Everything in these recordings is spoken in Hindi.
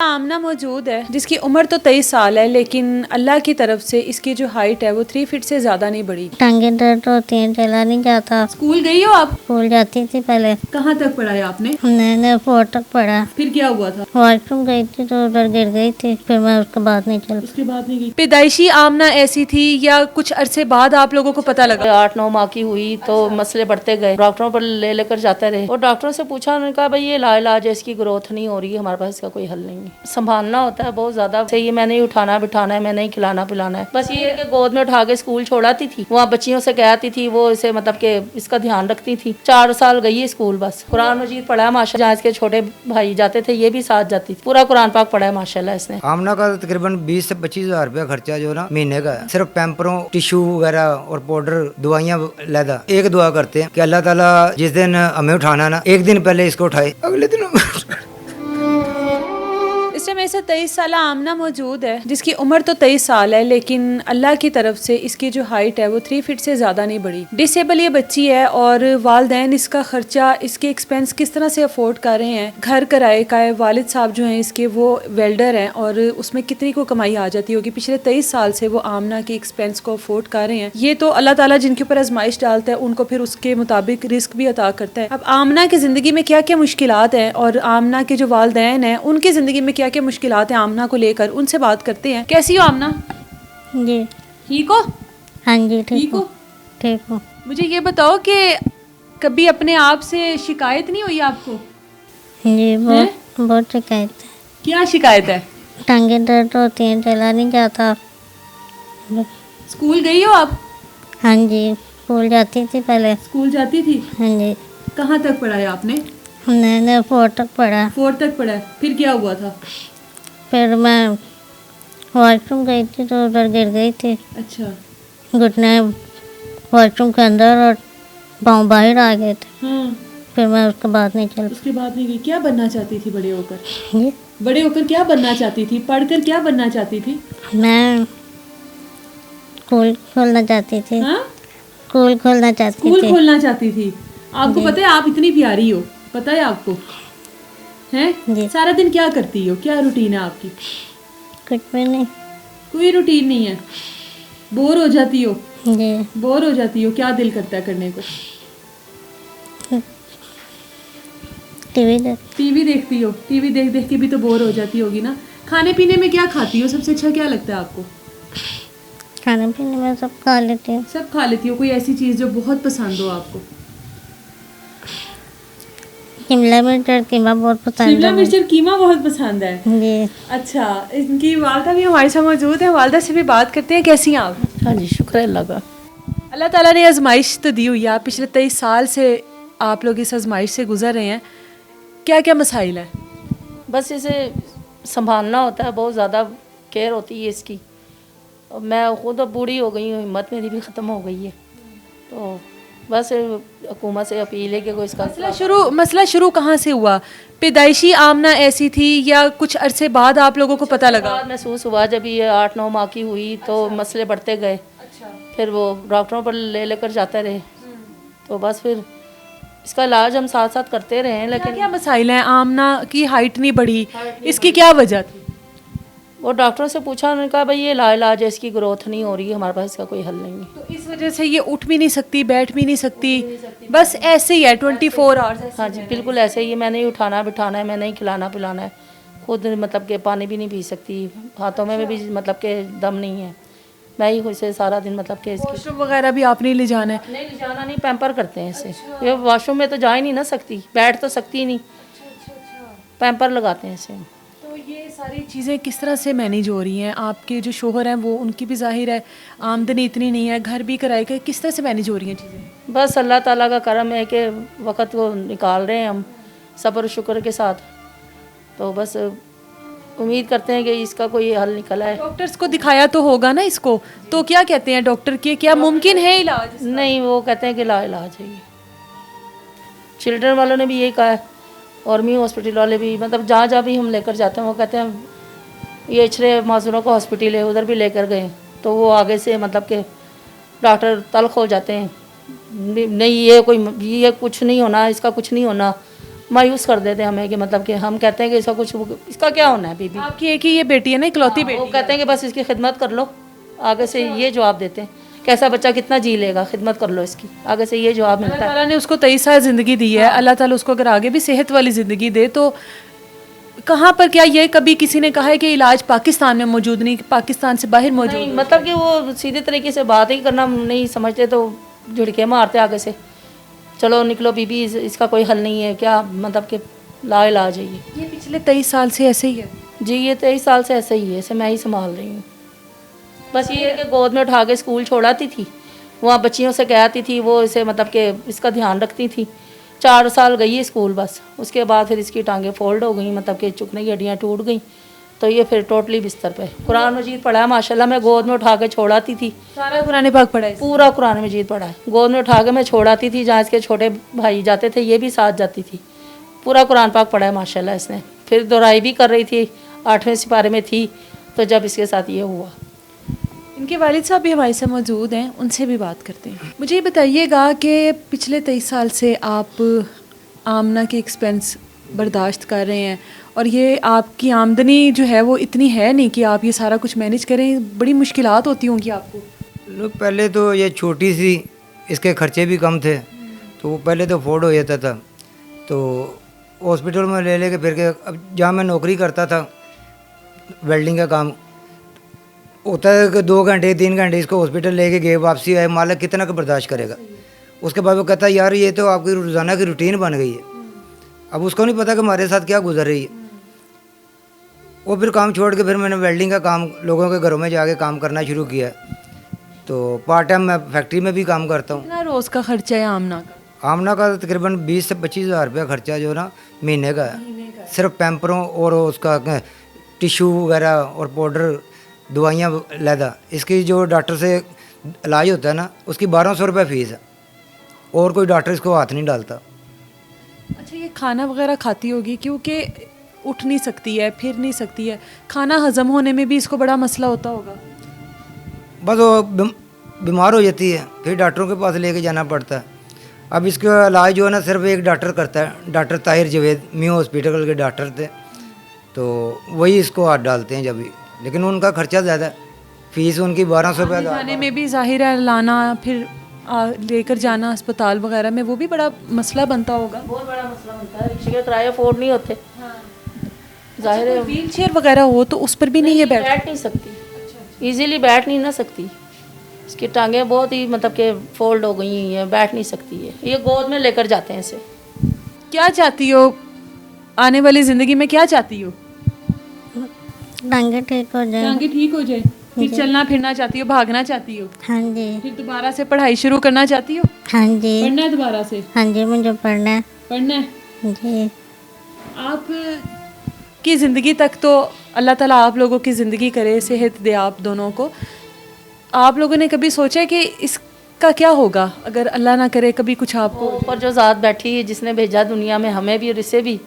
आमना मौजूद है जिसकी उम्र तो 23 साल है, लेकिन अल्लाह की तरफ से इसकी जो हाइट है वो 3 फीट से ज़्यादा नहीं बढ़ी। टांगे दर्द होती हैं, चला नहीं जाता। स्कूल गई हो आप? स्कूल जाती थी पहले। कहाँ तक पढ़ा है आपने? मैंने 4 तक पढ़ा। फिर क्या हुआ था? वॉशरूम गई थी तो उधर गिर गई थी, फिर मैं उसके बाद नहीं चल। उसके बाद नहीं गई। पैदाइशी आमना ऐसी थी या कुछ अरसे बाद आप लोगों को पता लगा? 8-9 माह की हुई तो मसले बढ़ते गए, डॉक्टरों पर लेकर जाते रहे और डॉक्टरों से पूछा, उन्होंने कहा भाई ये लाइलाज है, इसकी ग्रोथ नहीं हो रही है, हमारे पास इसका कोई हल नहीं है। संभालना होता है बहुत ज्यादा, ये मैं नहीं उठाना बिठाना है, मैं नहीं खिलाना पिलाना है, बस ये कि गोद में उठा के स्कूल छोड़ाती थी, वहाँ बच्चियों से कहती थी, वो इसे मतलब के इसका ध्यान रखती थी। 4 साल गई है स्कूल, बस कुरान मजीद पढ़ा है माशाल्लाह। जहाँ इसके छोटे भाई जाते थे ये भी साथ जाती थी, पूरा कुरान पाक पढ़ा है माशाल्लाह इसने। आमना का तकरीबन 20 से 25 हज़ार रुपया खर्चा जो ना महीने का है। सिर्फ पैम्परों, टिश्यू वगैरह और पाउडर, दवाइयाँ लैदा। एक दुआ करते हैं कि अल्लाह ताला जिस दिन हमें उठाना ना, एक दिन पहले इसको उठाए, अगले दिन इस टाइम ऐसा 23 साल आमना मौजूद है जिसकी उम्र तो 23 साल है, लेकिन अल्लाह की तरफ से इसकी जो हाइट है वो 3 फीट से ज़्यादा नहीं बढ़ी। डिसेबल ये बच्ची है और वालदैन इसका खर्चा, इसके एक्सपेंस किस तरह से अफोर्ड कर रहे हैं। घर किराए का है, वालिद साहब जो हैं इसके वो वेल्डर हैं और उसमें कितनी को कमाई आ जाती होगी। पिछले 23 साल से वो आमना के एक्सपेंस को अफोर्ड कर रहे हैं। ये तो अल्लाह ताला जिनके ऊपर आजमाइश डालता है उनको फिर उसके मुताबिक रिस्क भी अता करता है। अब आमना की ज़िंदगी में क्या क्या मुश्किलात हैं और आमना के जो वालदैन हैं उनकी ज़िंदगी में क्या क्या मुश्किलात हैं आमना को लेकर, उनसे बात करते हैं। कैसी हो आमना? जी ठीक हो? हाँ जी, ठीक ठीक हो? हूँ। ठीक हूँ। मुझे ये बताओ कि कभी अपने आप से शिकायत नहीं हुई आपको? जी बहुत शिकायत है। क्या शिकायत है? टांगे दर्द होती हैं, चला नहीं जाता। स्कूल गई हो आप? हाँ जी, स्कूल जाती थी पहले। स्कूल जाती थी? हाँ जी, कहाँ तक पढ़ा है आपने? मैंने 4 तक पढ़ा। 4 तक पढ़ा है। फिर क्या हुआ था? फिर मैं वॉशरूम गई थी तो उधर गिर गई थी। अच्छा। घुटने वॉशरूम के अंदर और पाँव बाहर आ गए थे, हाँ, फिर मैं उसके बाद नहीं चल। उसके बाद नहीं गई। क्या बनना चाहती थी बड़े होकर? जी, बड़े होकर क्या बनना चाहती थी? पढ़कर क्या बनना चाहती थी? मैं स्कूल खोलना चाहती थी। हाँ? स्कूल खोलना चाहती स्कूल थी। खोलना चाहती थी। आपको पता है आप इतनी प्यारी हो? पता है आपको? हैं? जी। सारा दिन क्या करती हो? क्या रूटीन है आपकी? कुछ भी नहीं। कोई रूटीन नहीं है? बोर हो जाती हो? जी, बोर हो जाती हो? क्या दिल करता है करने को? टीवी देखती हो? टीवी देख देख के भी तो बोर हो जाती होगी ना। खाने पीने में क्या खाती हो? सबसे अच्छा क्या लगता है आपको? खाने पीने में सब खा लेती हूँ। सब खा लेती हो? कोई ऐसी चीज़ जो बहुत पसंद हो आपको? शिमला मिर्च और कीमा बहुत पसंद शिमला है मिर्च और कीमा बहुत पसंद है। जी। अच्छा, इनकी वालदा भी हमारे साथ मौजूद है। वालदा से भी बात करते हैं। कैसी हैं आप? हाँ जी, शुक्र है अल्लाह का। अल्लाह ताला ने आजमाइश तो दी हुई है। पिछले 23 साल से आप लोग इस आजमाइश से गुजर रहे हैं। क्या क्या मसाइल है? बस इसे संभालना होता है, बहुत ज़्यादा केयर होती है इसकी। और मैं खुद अब बूढ़ी हो गई हूँ, हिम्मत मेरी भी ख़त्म हो गई है, तो बस हुकूमत से अपील है कि कोई इसका मसला शुरू कहाँ से हुआ? पैदाइशी आमना ऐसी थी या कुछ अरसे बाद आप लोगों को पता लगा? बाद महसूस हुआ जब ये 8-9 माह की हुई तो मसले बढ़ते गए। अच्छा। फिर वो डॉक्टरों पर लेकर जाते रहे, तो बस फिर इसका इलाज हम साथ साथ करते रहे, लेकिन क्या मसाइल हैं? आमना की हाइट नहीं बढ़ी, इसकी क्या वजह थी? वो डॉक्टरों से पूछा, उन्होंने कहा भाई ये लाइलाज है, इसकी ग्रोथ नहीं हो रही है, हमारे पास इसका कोई हल नहीं है। तो इस वजह से ये उठ भी नहीं सकती, बैठ भी नहीं सकती, बस ऐसे ही है 24 आवर्स। हाँ जी, बिल्कुल ऐसे ही है। मैं नहीं उठाना बिठाना है, मैं नहीं खिलाना पिलाना है, खुद मतलब के पानी भी नहीं पी सकती, हाथों में भी मतलब के दम नहीं है, मैं ही खुद से सारा दिन मतलब के इसकी वॉशरूम वगैरह भी आपने ले जाना है? नहीं ले जाना, नहीं पैम्पर करते हैं इसे। ये वॉशरूम में तो जा ही नहीं ना सकती, बैठ तो सकती नहीं, पैम्पर लगाते हैं इसे। तो ये सारी चीज़ें किस तरह से मैनेज हो रही हैं? आपके जो शोहर हैं वो, उनकी भी जाहिर है आमदनी इतनी नहीं है, घर भी किराए का, किस तरह से मैनेज हो रही हैं चीज़ें? बस अल्लाह ताला का करम है कि वक़्त को निकाल रहे हैं हम सब्र और शुक्र के साथ, तो बस उम्मीद करते हैं कि इसका कोई हल निकला है। डॉक्टर्स को दिखाया तो होगा ना इसको, तो क्या कहते हैं डॉक्टर के? क्या मुमकिन है इलाज? नहीं, वो कहते हैं कि लाइलाज है ये। चिल्ड्रन वालों ने भी यही कहा है और मी हॉस्पिटल वाले भी, मतलब जहाँ जहाँ भी हम लेकर जाते हैं वो कहते हैं ये इछरे माजूरों का हॉस्पिटल है, उधर भी लेकर गए तो वो आगे से मतलब के डॉक्टर तल्ख हो जाते हैं, नहीं ये कुछ नहीं होना, इसका कुछ नहीं होना, मायूस कर देते हैं हमें कि मतलब कि हम कहते हैं कि इसका कुछ, इसका क्या होना है बीबी। आपकी एक ही ये बेटी है ना, इकलौती वो बेटी? कहते हैं कि बस इसकी खिदमत कर लो, आगे से ये जवाब देते हैं। कैसा बच्चा कितना जी लेगा, खिदमत कर लो इसकी, आगे से ये जवाब अल्लाह मिलता है। ताला ने उसको 23 साल ज़िंदगी दी है, अल्लाह ताला उसको अगर आगे भी सेहत वाली ज़िंदगी दे तो कहाँ पर, क्या ये कभी किसी ने कहा है कि इलाज पाकिस्तान में मौजूद नहीं, पाकिस्तान से बाहर मौजूद नहीं, है? मतलब कि वो सीधे तरीके से बात ही करना नहीं समझते तो झुड़के मारते आगे से, चलो निकलो बीबी, इसका कोई हल नहीं है, क्या मतलब कि ला इलाज है ये। ये पिछले 23 साल से ऐसे ही है? जी ये 23 साल से ऐसे ही है, इसे मैं ही संभाल रही हूँ। बस ये है कि गोद में उठा के स्कूल छोड़ाती थी, वहाँ बच्चियों से कहती थी, वो इसे मतलब कि इसका ध्यान रखती थी। 4 साल गई है स्कूल बस, उसके बाद फिर इसकी टांगें फोल्ड हो गई, मतलब कि चुकने की हड्डियाँ टूट गई, तो ये फिर टोटली बिस्तर पे। कुरान मजीद पढ़ा है माशाल्लाह, मैं गोद में उठा के छोड़ाती थी, सारा कुरान पाक पढ़ा है? पूरा कुरान मजीद पढ़ा है, गोद में उठा के मैं छोड़ाती थी, जहाँ इसके छोटे भाई जाते थे ये भी साथ जाती थी, पूरा कुरान पाक पढ़ा है माशाल्लाह इसने। फिर दोहराई भी कर रही थी, 8वें सिपारे में थी, तो जब इसके साथ ये हुआ। इनके वालिद साहब भी हमारे साथ मौजूद हैं, उनसे भी बात करते हैं। मुझे ये बताइएगा कि पिछले 23 साल से आप आमना के एक्सपेंस बर्दाश्त कर रहे हैं और ये आपकी आमदनी जो है वो इतनी है नहीं कि आप ये सारा कुछ मैनेज करें, बड़ी मुश्किलात होती होंगी आपको? लोग पहले तो ये छोटी सी, इसके खर्चे भी कम थे, तो वो पहले तो अफोर्ड हो जाता था, तो हॉस्पिटल में ले लेके फिर के, अब जहाँ मैं नौकरी करता था वेल्डिंग का काम होता है कि 2 घंटे 3 घंटे इसको हॉस्पिटल लेके गए, वापसी आए, मालिक कितना का बर्दाश्त करेगा। उसके बाद वो कहता है यार ये तो आपकी रोज़ाना की रूटीन बन गई है, अब उसको नहीं पता कि हमारे साथ क्या गुजर रही है। वो फिर काम छोड़ के फिर मैंने वेल्डिंग का काम, लोगों के घरों में जाके काम करना शुरू किया, तो पार्ट टाइम मैं फैक्ट्री में भी काम करता हूँ। कितना रोज़ का खर्चा है आमना का? आमना का तकरीबन 20 से 25 हज़ार रुपया खर्चा जो ना महीने का है, सिर्फ पैम्परों और उसका टिशू वगैरह और पाउडर, दवाइयाँ लैदा, इसकी जो डॉक्टर से इलाज होता है ना उसकी 1200 रुपये फ़ीस है, और कोई डॉक्टर इसको हाथ नहीं डालता। अच्छा, ये खाना वगैरह खाती होगी क्योंकि उठ नहीं सकती है, फिर नहीं सकती है, खाना हजम होने में भी इसको बड़ा मसला होता होगा? बस वो बीमार हो जाती है, फिर डॉक्टरों के पास लेके जाना पड़ता है। अब इसका इलाज जो है ना सिर्फ एक डॉक्टर करता है, डॉक्टर ताहिर जवेद, मियो हॉस्पिटल के डॉक्टर थे, तो वही इसको हाथ डालते हैं जब भी, लेकिन उनका खर्चा ज़्यादा है, फ़ीस उनकी 1200 रुपये। जाने में भी जाहिर है, लाना फिर लेकर जाना अस्पताल वगैरह में वो भी बड़ा मसला बनता होगा। बहुत बड़ा मसला बनता है, रिक्शे के किराए अफोर्ड नहीं होते। जाहिर है व्हील चेयर वगैरह हो तो उस पर भी नहीं ये बैठ नहीं सकती, इजीली बैठ नहीं ना सकती, इसकी टांगें बहुत ही मतलब कि फोल्ड हो गई हैं, बैठ नहीं सकती है, ये गोद में लेकर जाते हैं इसे। क्या चाहती हो आने वाली ज़िंदगी में, क्या चाहती हो? टांगे ठीक हो जाए। टांगे ठीक हो जाए, फिर चलना फिरना चाहती हो, भागना चाहती हो, हाँ जी। फिर दोबारा से पढ़ाई शुरू करना चाहती हो? हाँ जी। पढ़ना है दोबारा से? हाँ जी, मुझे पढ़ना है। पढ़ना है जी। आप की ज़िंदगी तक तो अल्लाह ताला आप लोगों की ज़िंदगी करे, सेहत दे आप दोनों को। आप लोगों ने कभी सोचा कि इसका क्या होगा अगर अल्लाह ना करे कभी कुछ आपको? ऊपर जो ज़ात बैठी है जिसने भेजा दुनिया में हमें भी और इसे भी,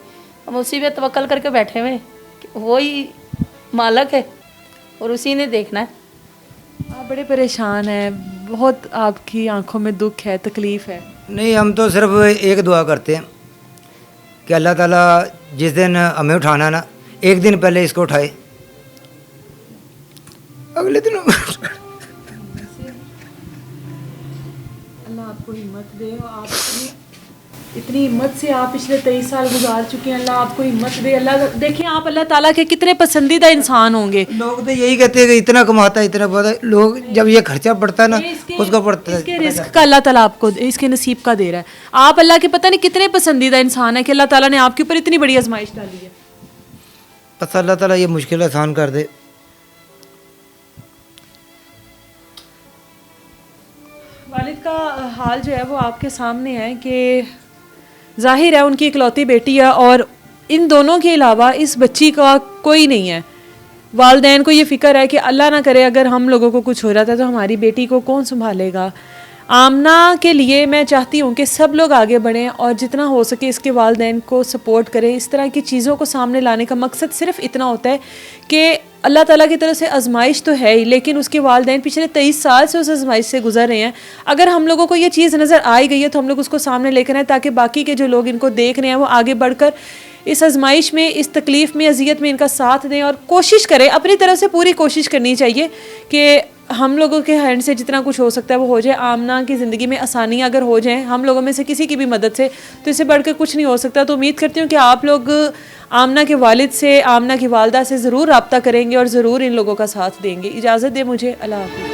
हम उसी पे तवक्कल करके बैठे हुए, वही मालक है और उसी ने देखना है। आप बड़े परेशान हैं, बहुत आपकी आंखों में दुख है, तकलीफ़ है। नहीं, हम तो सिर्फ एक दुआ करते हैं कि अल्लाह ताला जिस दिन हमें उठाना ना, एक दिन पहले इसको उठाए, अगले दिन अल्लाह आपको हिम्मत दे, और आप इतनी हिम्मत से आप पिछले 23 साल गुजार चुके हैं, अल्लाह आपको हिम्मत दे। अल्लाह देखें आप अल्लाह ताला के कितने पसंदीदा इंसान होंगे। लोग तो यही कहते हैं कि इतना कमाता है, इतना पता, लोग जब ये खर्चा पड़ता है ना उसको पड़ता है। इसके रिस्क का अल्लाह ताला आपको इसके नसीब का दे रहा है। आप अल्लाह के पता नहीं कितने पसंदीदा इंसान है कि अल्लाह ताला ने आपके ऊपर इतनी बड़ी आजमाइश डाली है। बस अल्लाह ताला ये मुश्किल आसान कर दे। वालिद का हाल जो है वो आपके सामने है कि जाहिर है उनकी इकलौती बेटी है और इन दोनों के अलावा इस बच्ची का कोई नहीं है। वालिदैन को ये फ़िक्र है कि अल्लाह ना करे अगर हम लोगों को कुछ हो रहा था तो हमारी बेटी को कौन संभालेगा। आमना के लिए मैं चाहती हूँ कि सब लोग आगे बढ़ें और जितना हो सके इसके वालिदैन को सपोर्ट करें। इस तरह की चीज़ों को सामने लाने का मकसद सिर्फ इतना होता है कि अल्लाह ताला की तरफ से आजमाइश तो है ही, लेकिन उसके वालिदैन पिछले 23 साल से उस आजमाइश से गुजर रहे हैं। अगर हम लोगों को ये चीज़ नज़र आई गई है तो हम लोग उसको सामने लेकर आएँ ताकि बाकी के जो लोग इनको देख रहे हैं वो आगे बढ़कर इस आजमाइश में, इस तकलीफ़ में, अजियत में इनका साथ दें और कोशिश करें, अपनी तरफ से पूरी कोशिश करनी चाहिए कि हम लोगों के हैंड से जितना कुछ हो सकता है वो हो जाए। आमना की ज़िंदगी में आसानियाँ अगर हो जाएं हम लोगों में से किसी की भी मदद से, तो इससे बढ़कर कुछ नहीं हो सकता। तो उम्मीद करती हूँ कि आप लोग आमना के वालिद से, आमना की वालदा से ज़रूर रब्ता करेंगे और ज़रूर इन लोगों का साथ देंगे। इजाज़त दें मुझे, अल्लाह हाफ़िज़।